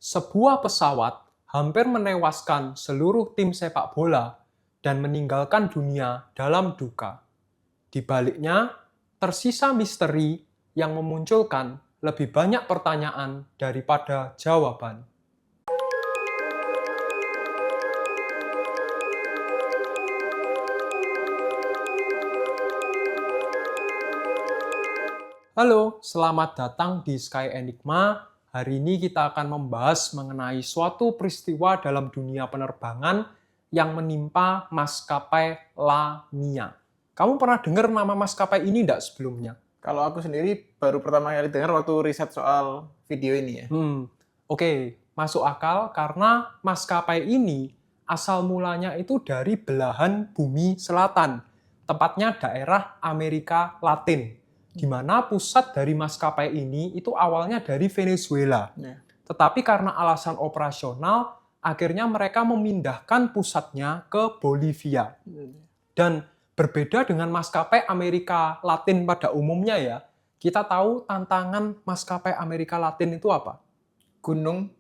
Sebuah pesawat hampir menewaskan seluruh tim sepak bola dan meninggalkan dunia dalam duka. Di baliknya, tersisa misteri yang memunculkan lebih banyak pertanyaan daripada jawaban. Halo, selamat datang di Sky Enigma. Hari ini kita akan membahas mengenai suatu peristiwa dalam dunia penerbangan yang menimpa maskapai Lamia. Kamu pernah dengar nama maskapai ini enggak sebelumnya? Kalau aku sendiri baru pertama kali dengar waktu riset soal video ini ya. Oke, masuk akal karena maskapai ini asal mulanya itu dari belahan bumi selatan, tepatnya daerah Amerika Latin, di mana pusat dari maskapai ini itu awalnya dari Venezuela. Ya. Tetapi karena alasan operasional, akhirnya mereka memindahkan pusatnya ke Bolivia. Dan berbeda dengan maskapai Amerika Latin pada umumnya ya, kita tahu tantangan maskapai Amerika Latin itu apa? Gunung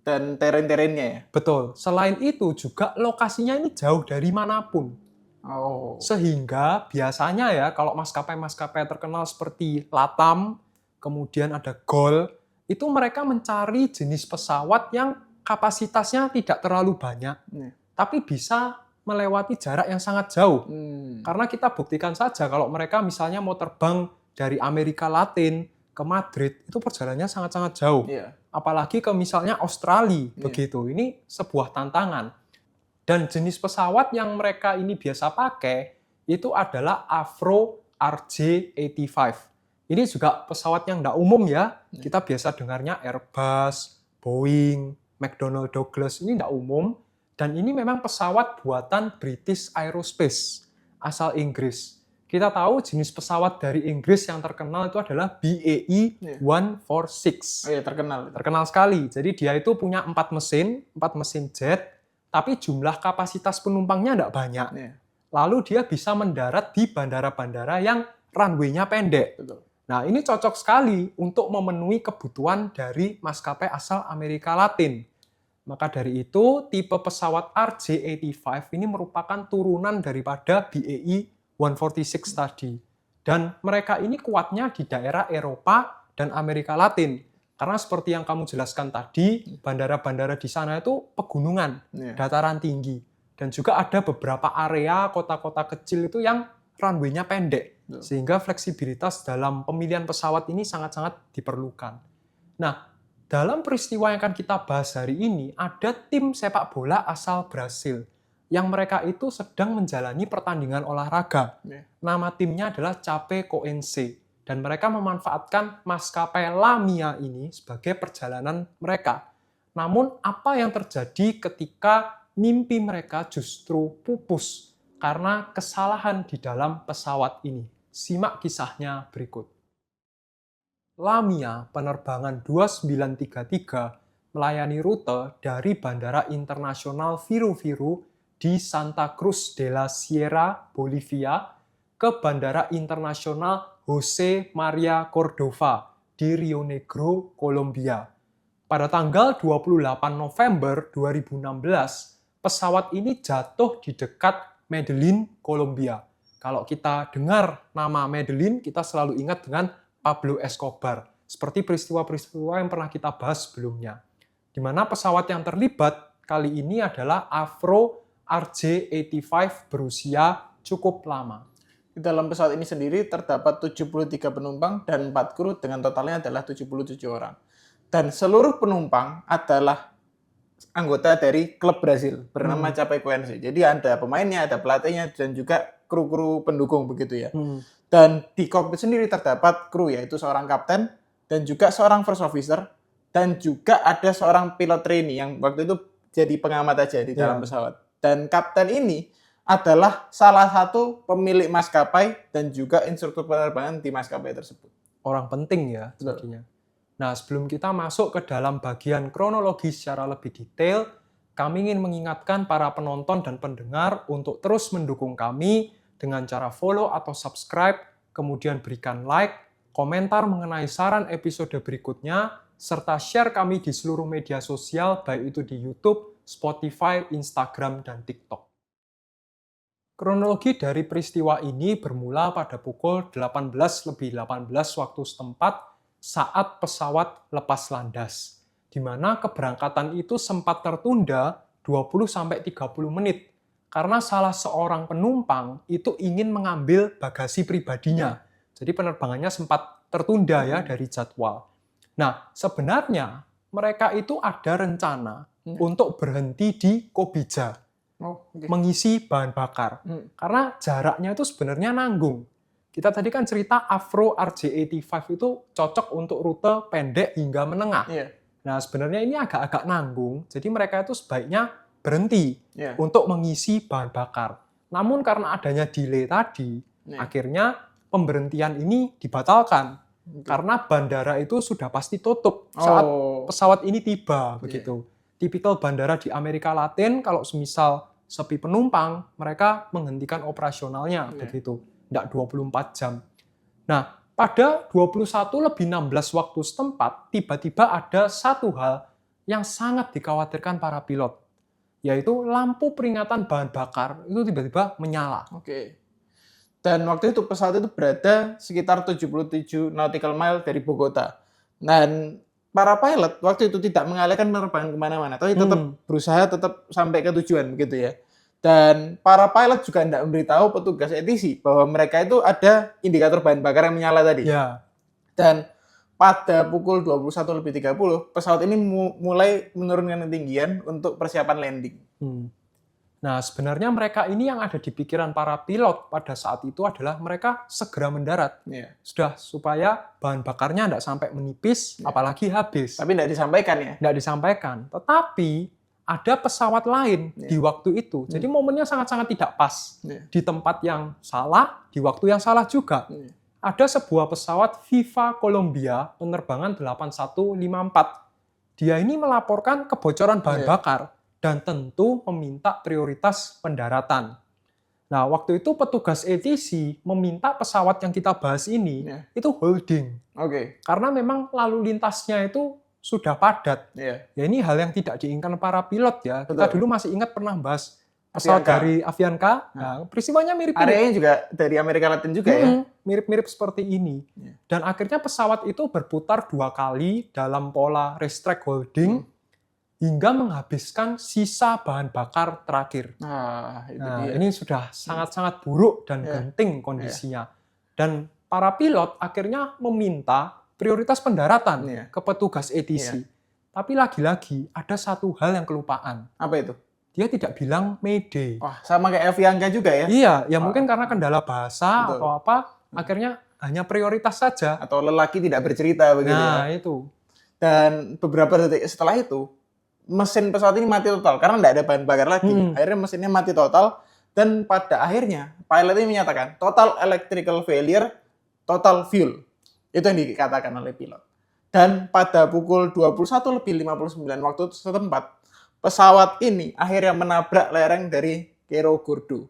dan teren-terennya ya. Betul. Selain itu juga lokasinya ini jauh dari manapun. Oh. Sehingga biasanya ya kalau maskapai-maskapai terkenal seperti LATAM, kemudian ada GOL, itu mereka mencari jenis pesawat yang kapasitasnya tidak terlalu banyak, tapi bisa melewati jarak yang sangat jauh. Karena kita buktikan saja kalau mereka misalnya mau terbang dari Amerika Latin ke Madrid, itu perjalanannya sangat-sangat jauh. Yeah. Apalagi ke misalnya Australia, begitu. Ini sebuah tantangan. Dan jenis pesawat yang mereka ini biasa pakai itu adalah Avro RJ85. Ini juga pesawat yang tidak umum ya. Kita biasa dengarnya Airbus, Boeing, McDonnell Douglas. Ini tidak umum. Dan ini memang pesawat buatan British Aerospace, asal Inggris. Kita tahu jenis pesawat dari Inggris yang terkenal itu adalah BAE 146. Oh iya, terkenal. Terkenal sekali. Jadi dia itu punya 4 mesin jet, tapi jumlah kapasitas penumpangnya tidak banyak. Lalu dia bisa mendarat di bandara-bandara yang runway-nya pendek. Betul. Nah, ini cocok sekali untuk memenuhi kebutuhan dari maskapai asal Amerika Latin. Maka dari itu, tipe pesawat RJ85 ini merupakan turunan daripada BAE 146 tadi. Dan mereka ini kuatnya di daerah Eropa dan Amerika Latin. Karena seperti yang kamu jelaskan tadi, bandara-bandara di sana itu pegunungan, dataran tinggi. Dan juga ada beberapa area kota-kota kecil itu yang runway-nya pendek. Sehingga fleksibilitas dalam pemilihan pesawat ini sangat-sangat diperlukan. Nah, dalam peristiwa yang akan kita bahas hari ini, ada tim sepak bola asal Brasil yang mereka itu sedang menjalani pertandingan olahraga. Nama timnya adalah Chapecoense. Dan mereka memanfaatkan maskapai Lamia ini sebagai perjalanan mereka. Namun, apa yang terjadi ketika mimpi mereka justru pupus karena kesalahan di dalam pesawat ini? Simak kisahnya berikut. Lamia penerbangan 2933 melayani rute dari Bandara Internasional Viru-Viru di Santa Cruz de la Sierra, Bolivia, ke Bandara Internasional Jose Maria Cordova di Rio Negro, Kolombia. Pada tanggal 28 November 2016, pesawat ini jatuh di dekat Medellin, Kolombia. Kalau kita dengar nama Medellin, kita selalu ingat dengan Pablo Escobar, seperti peristiwa-peristiwa yang pernah kita bahas sebelumnya. Di mana pesawat yang terlibat kali ini adalah Avro RJ85 berusia cukup lama. Di dalam pesawat ini sendiri terdapat 73 penumpang dan 4 kru dengan totalnya adalah 77 orang. Dan seluruh penumpang adalah anggota dari klub Brasil bernama Chapecoense. Jadi ada pemainnya, ada pelatihnya, dan juga kru-kru pendukung begitu ya. Dan di kokpit sendiri terdapat kru, yaitu seorang kapten dan juga seorang first officer dan juga ada seorang pilot trainee yang waktu itu jadi pengamat aja di dalam pesawat. Dan kapten ini adalah salah satu pemilik maskapai dan juga instruktur penerbangan di maskapai tersebut. Orang penting ya sepertinya. Nah, sebelum kita masuk ke dalam bagian kronologi secara lebih detail, kami ingin mengingatkan para penonton dan pendengar untuk terus mendukung kami dengan cara follow atau subscribe, kemudian berikan like, komentar mengenai saran episode berikutnya, serta share kami di seluruh media sosial, baik itu di YouTube, Spotify, Instagram, dan TikTok. Kronologi dari peristiwa ini bermula pada pukul 18:18 waktu setempat saat pesawat lepas landas, di mana keberangkatan itu sempat tertunda 20-30 menit karena salah seorang penumpang itu ingin mengambil bagasi pribadinya. Jadi penerbangannya sempat tertunda ya dari jadwal. Nah, sebenarnya mereka itu ada rencana untuk berhenti di Kobija, mengisi bahan bakar. Karena jaraknya itu sebenarnya nanggung. Kita tadi kan cerita Avro RJ85 itu cocok untuk rute pendek hingga menengah. Nah, sebenarnya ini agak-agak nanggung, jadi mereka itu sebaiknya berhenti untuk mengisi bahan bakar. Namun karena adanya delay tadi, akhirnya pemberhentian ini dibatalkan. Karena bandara itu sudah pasti tutup saat pesawat ini tiba, begitu. Tipikal bandara di Amerika Latin, kalau semisal sepi penumpang, mereka menghentikan operasionalnya, begitu. Tidak 24 jam. Nah, pada 21:16 waktu setempat, tiba-tiba ada satu hal yang sangat dikhawatirkan para pilot, yaitu lampu peringatan bahan bakar itu tiba-tiba menyala. Dan waktu itu pesawat itu berada sekitar 77 nautical mile dari Bogota. Dan para pilot waktu itu tidak mengalihkan penerbangan kemana-mana, tapi tetap berusaha tetap sampai ke tujuan, begitu ya. Dan para pilot juga tidak memberitahu petugas ATC bahwa mereka itu ada indikator bahan bakar yang menyala tadi. Dan pada pukul 21:30, pesawat ini mulai menurunkan ketinggian untuk persiapan landing. Nah, sebenarnya mereka ini yang ada di pikiran para pilot pada saat itu adalah mereka segera mendarat. Sudah, supaya bahan bakarnya tidak sampai menipis, apalagi habis. Tapi tidak disampaikan ya? Tidak disampaikan. Tetapi ada pesawat lain di waktu itu. Jadi momennya sangat-sangat tidak pas. Di tempat yang salah, di waktu yang salah juga. Ada sebuah pesawat Viva Colombia penerbangan 8154. Dia ini melaporkan kebocoran bahan bakar dan tentu meminta prioritas pendaratan. Nah, waktu itu petugas ATC meminta pesawat yang kita bahas ini itu holding. Karena memang lalu lintasnya itu sudah padat. Ya, ini hal yang tidak diinginkan para pilot ya. Kita dulu masih ingat pernah bahas pesawat dari Avianca. Nah, peristiwanya mirip-mirip. Areanya juga dari Amerika Latin juga ya? Mirip-mirip seperti ini. Dan akhirnya pesawat itu berputar 2 kali dalam pola racetrack holding hingga menghabiskan sisa bahan bakar terakhir. Ini sudah sangat-sangat buruk dan genting kondisinya. Dan para pilot akhirnya meminta prioritas pendaratan ke petugas ATC. Tapi lagi-lagi ada satu hal yang kelupaan. Apa itu? Dia tidak bilang Mayday. Wah, sama kayak Avianca juga ya? Iya, ya mungkin karena kendala bahasa atau apa, akhirnya hanya prioritas saja. Atau lelaki tidak bercerita begitu Nah, itu. Dan beberapa detik setelah itu, mesin pesawat ini mati total karena tidak ada bahan bakar lagi. Akhirnya mesinnya mati total dan pada akhirnya pilot ini menyatakan total electrical failure, total fuel. Itu yang dikatakan oleh pilot. Dan pada pukul 21:59 waktu setempat, pesawat ini akhirnya menabrak lereng dari Cerro Gordo.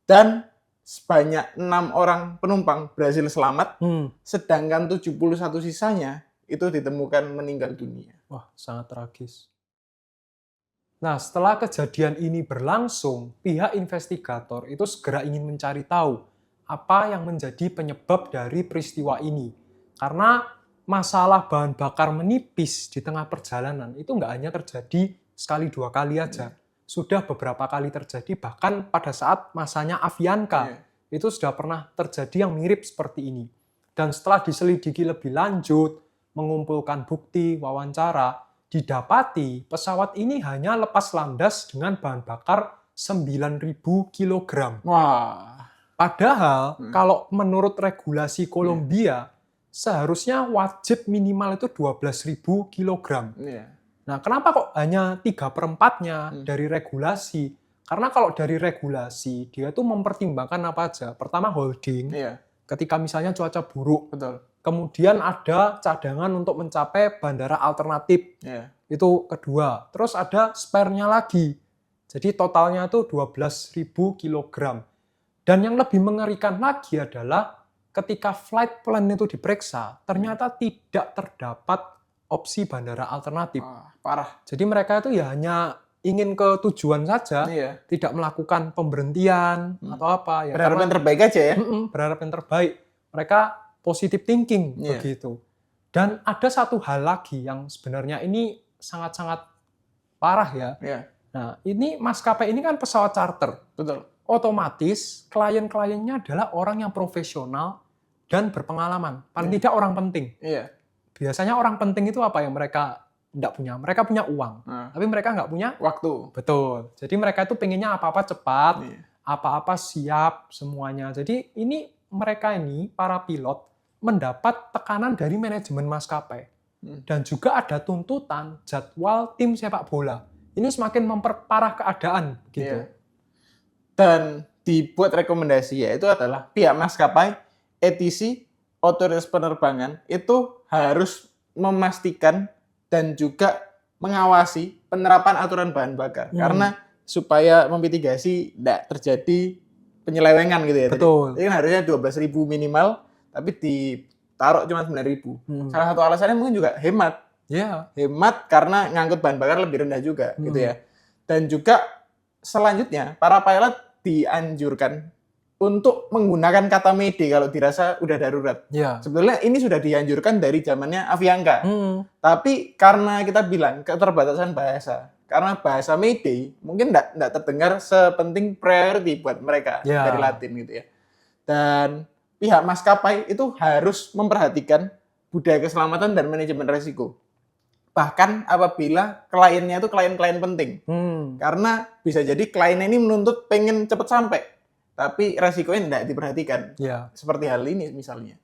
Dan sebanyak 6 orang penumpang berhasil selamat, sedangkan 71 sisanya itu ditemukan meninggal dunia. Wah, sangat tragis. Nah, setelah kejadian ini berlangsung, pihak investigator itu segera ingin mencari tahu apa yang menjadi penyebab dari peristiwa ini. Karena masalah bahan bakar menipis di tengah perjalanan itu nggak hanya terjadi sekali 2 kali aja. Sudah beberapa kali terjadi, bahkan pada saat masanya Avianca itu sudah pernah terjadi yang mirip seperti ini. Dan setelah diselidiki lebih lanjut, mengumpulkan bukti, wawancara, didapati pesawat ini hanya lepas landas dengan bahan bakar 9.000 kg. Wah. Padahal kalau menurut regulasi Kolombia, seharusnya wajib minimal itu 12.000 kg. Nah, kenapa kok hanya 3/4-nya dari regulasi? Karena kalau dari regulasi, dia itu mempertimbangkan apa aja. Pertama, holding. Ketika misalnya cuaca buruk. Kemudian ada cadangan untuk mencapai bandara alternatif. Itu kedua. Terus ada spare-nya lagi. Jadi totalnya itu 12.000 kg. Dan yang lebih mengerikan lagi adalah ketika flight plan itu diperiksa, ternyata tidak terdapat opsi bandara alternatif. Wah, parah. Jadi mereka itu ya hanya ingin ke tujuan saja, Iya. tidak melakukan pemberhentian atau apa ya. Berharap karena- yang terbaik aja ya. berharap yang terbaik. Mereka positive thinking Iya. begitu. Dan ada satu hal lagi yang sebenarnya ini sangat-sangat parah ya. Iya, Nah, ini maskapai ini kan pesawat charter. betul. Otomatis klien-kliennya adalah orang yang profesional dan berpengalaman. Paling tidak orang penting. Iya. Biasanya orang penting itu apa yang mereka tidak punya? Mereka punya uang, Nah, tapi mereka nggak punya. waktu. Betul. Jadi mereka itu pengennya apa-apa cepat, Iya. apa-apa siap semuanya. Jadi ini mereka ini, para pilot, mendapat tekanan dari manajemen maskapai. Dan juga ada tuntutan jadwal tim sepak bola. Ini semakin memperparah keadaan. Gitu. Iya. Dan dibuat rekomendasi yaitu adalah pihak maskapai, ATC, otoritas penerbangan itu harus memastikan dan juga mengawasi penerapan aturan bahan bakar. Karena supaya memitigasi tidak terjadi penyelewengan gitu ya. Betul. Jadi kan harusnya 12.000 minimal, tapi ditaruh cuma 9.000. Salah satu alasannya mungkin juga hemat. Ya. Hemat karena ngangkut bahan bakar lebih rendah juga gitu ya. Dan juga selanjutnya para pilot dianjurkan untuk menggunakan kata mayday kalau dirasa udah darurat. Ya. Sebetulnya ini sudah dianjurkan dari zamannya Avianca. Tapi karena kita bilang keterbatasan bahasa, karena bahasa mayday mungkin enggak terdengar sepenting priority buat mereka Ya. dari Latin gitu ya. Dan pihak maskapai itu harus memperhatikan budaya keselamatan dan manajemen resiko. Bahkan apabila kliennya itu klien-klien penting. Karena bisa jadi kliennya ini menuntut pengen cepet sampai, tapi resikonya tidak diperhatikan. Ya. Seperti hal ini misalnya.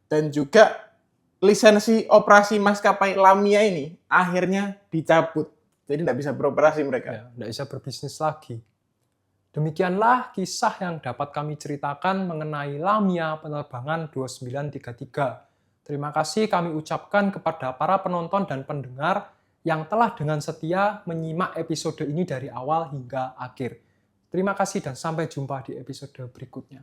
Dan juga lisensi operasi maskapai Lamia ini akhirnya dicabut. Jadi tidak bisa beroperasi mereka. Ya, tidak bisa berbisnis lagi. Demikianlah kisah yang dapat kami ceritakan mengenai Lamia penerbangan 2933. Terima kasih kami ucapkan kepada para penonton dan pendengar yang telah dengan setia menyimak episode ini dari awal hingga akhir. Terima kasih dan sampai jumpa di episode berikutnya.